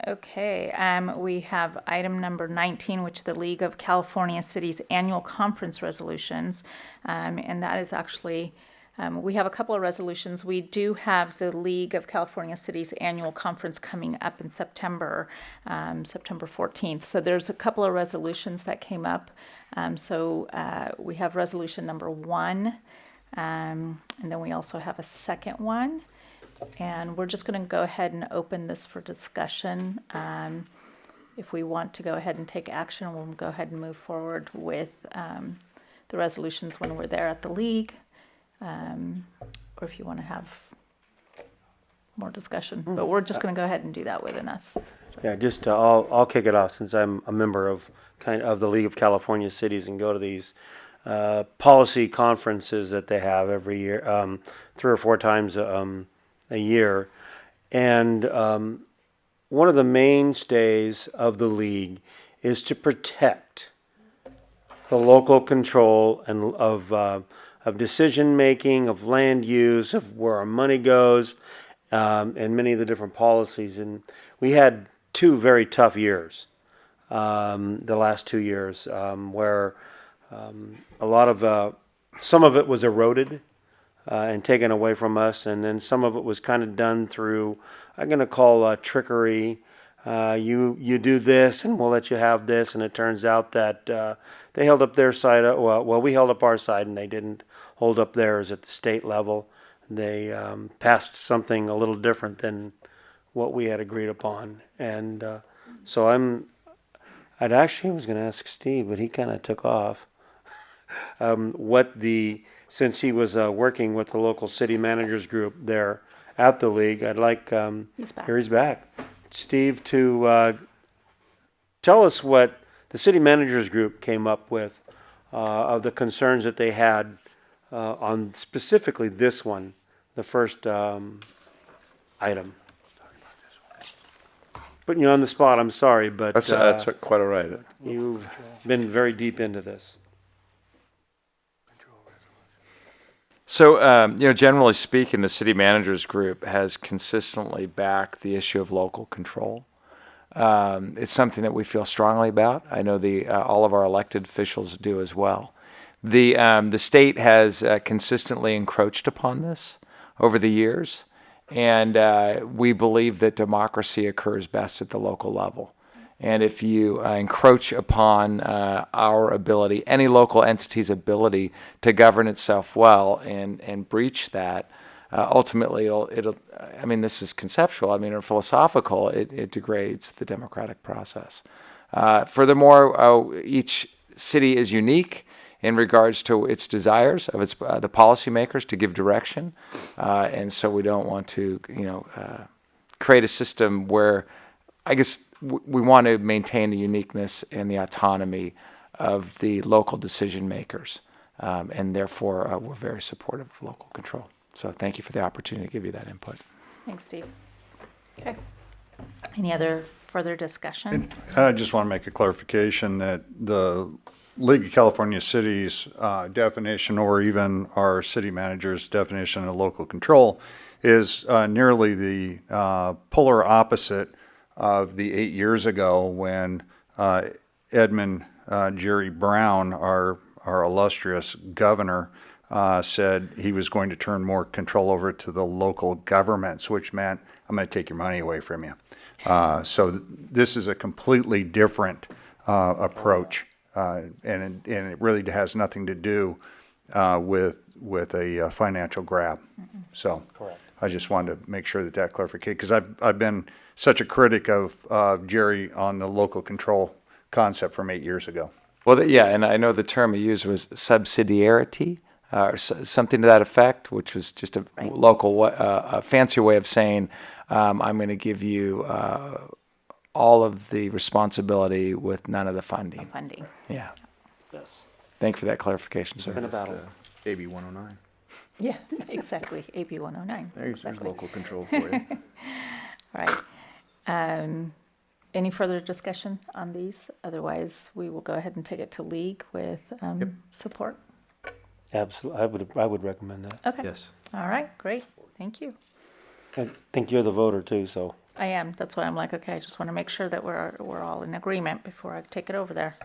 Okay, we have item number 19, which is the League of California Cities Annual Conference Resolutions. And that is actually, we have a couple of resolutions. We do have the League of California Cities Annual Conference coming up in September, September 14th. So there's a couple of resolutions that came up. We have resolution number 1, and then we also have a second one. And we're just going to go ahead and open this for discussion. If we want to go ahead and take action, we'll go ahead and move forward with the resolutions when we're there at the league. Or if you want to have more discussion. But we're just going to go ahead and do that within us. Yeah, just I'll kick it off since I'm a member of the League of California Cities and go to these policy conferences that they have every year, 3 or 4 times a year. And one of the mainstays of the league is to protect the local control and of decision making, of land use, of where our money goes, and many of the different policies. And we had 2 very tough years, the last 2 years, where a lot of some of it was eroded and taken away from us, and then some of it was kind of done through, I'm going to call trickery. You do this, and we'll let you have this, and it turns out that they held up their side. Well, we held up our side, and they didn't hold up theirs at the state level. They passed something a little different than what we had agreed upon, and so I'd actually was going to ask Steve, but he kind of took off. Since he was working with the local city managers group there at the league, I'd like, here he's back, Steve, to tell us what the city managers group came up with of the concerns that they had on specifically this one, the first item. Putting you on the spot, I'm sorry, but that's quite all right. You've been very deep into this. So, generally speaking, the city managers group has consistently backed the issue of local control. It's something that we feel strongly about. I know all of our elected officials do as well. The state has consistently encroached upon this over the years, and we believe that democracy occurs best at the local level. And if you encroach upon our ability, any local entity's ability to govern itself well and breach that, ultimately it'll, I mean, this is conceptual, I mean, or philosophical, it degrades the democratic process. Furthermore, each city is unique in regards to its desires of the policymakers to give direction. And so we don't want to, create a system where, I guess, we want to maintain the uniqueness and the autonomy of the local decision makers, and therefore we're very supportive of local control. So thank you for the opportunity to give you that input. Thanks, Steve. Okay. Any other further discussion? I just want to make a clarification that the League of California Cities definition, or even our city manager's definition of local control, is nearly the polar opposite of the 8 years ago when Edmund Jerry Brown, our illustrious governor, said he was going to turn more control over to the local governments, which meant, I'm going to take your money away from you. So this is a completely different approach, and it really has nothing to do with a financial grab. Mm-hmm. So correct. I just wanted to make sure that clarified, because I've been such a critic of Jerry on the local control concept from 8 years ago. Well, and I know the term he used was subsidiarity, or something to that effect, which was just a local, a fancy way of saying, I'm going to give you all of the responsibility with none of the funding. Yeah. Yes. Thank you for that clarification, sir. Been a battle. AB 109. Yeah, exactly. AB 109. There's exactly. local control for you. All right. Any further discussion on these? Otherwise, we will go ahead and take it to league with support. Absolutely, I would recommend that. Okay. Yes. All right, great. Thank you. I think you're the voter too, so. I am. That's why I'm like, okay, I just want to make sure that we're all in agreement before I take it over there.